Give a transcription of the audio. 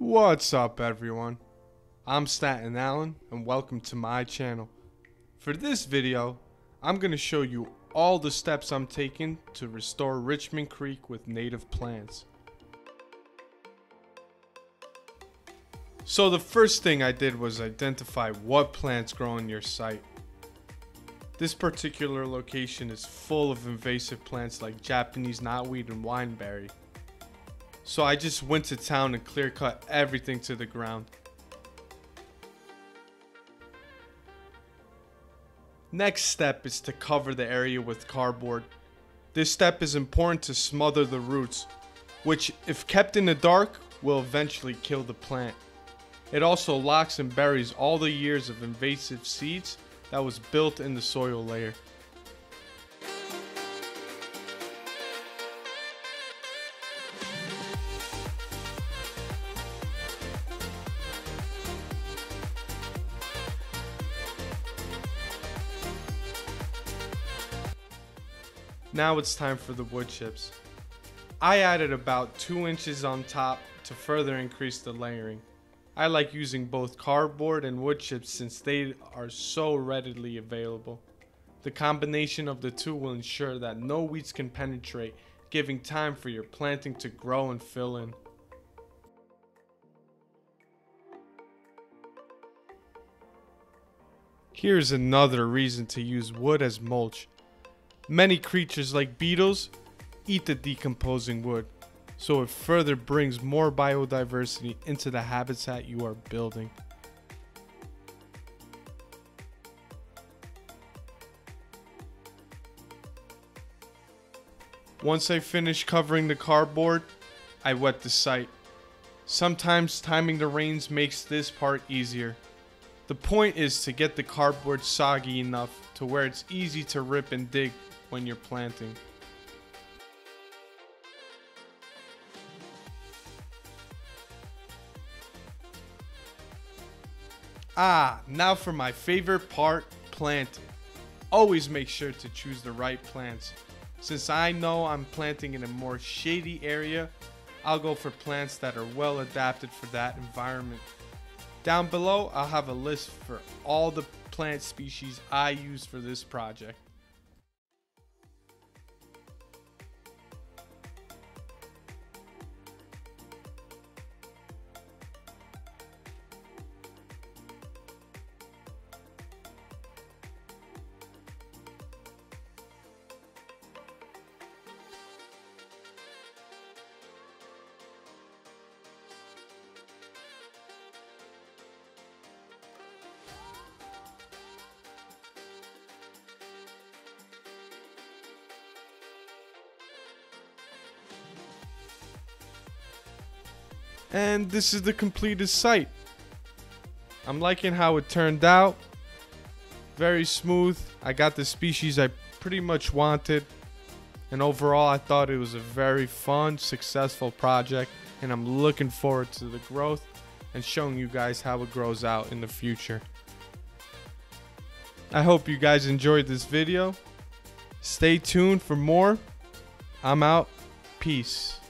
What's up everyone? I'm Staten Allen and welcome to my channel. For this video, I'm going to show you all the steps I'm taking to restore Richmond Creek with native plants. So the first thing I did was identify what plants grow on your site. This particular location is full of invasive plants like Japanese knotweed and wineberry. So I just went to town and clear cut everything to the ground. Next step is to cover the area with cardboard. This step is important to smother the roots, which if kept in the dark will eventually kill the plant. It also locks and buries all the years of invasive seeds that was built in the soil layer. Now it's time for the wood chips. I added about 2 inches on top to further increase the layering. I like using both cardboard and wood chips since they are so readily available. The combination of the two will ensure that no weeds can penetrate, giving time for your planting to grow and fill in. Here's another reason to use wood as mulch. Many creatures like beetles eat the decomposing wood, so it further brings more biodiversity into the habitat you are building. Once I finish covering the cardboard, I wet the site. Sometimes timing the rains makes this part easier. The point is to get the cardboard soggy enough to where it's easy to rip and dig when you're planting. Now for my favorite part, planting. Always make sure to choose the right plants. Since I know I'm planting in a more shady area, I'll go for plants that are well adapted for that environment. Down below, I'll have a list for all the plant species I use for this project. And this is the completed site. I'm liking how it turned out. Very smooth. I got the species I pretty much wanted. And overall, I thought it was a very fun, successful project. And I'm looking forward to the growth and showing you guys how it grows out in the future. I hope you guys enjoyed this video. Stay tuned for more. I'm out. Peace.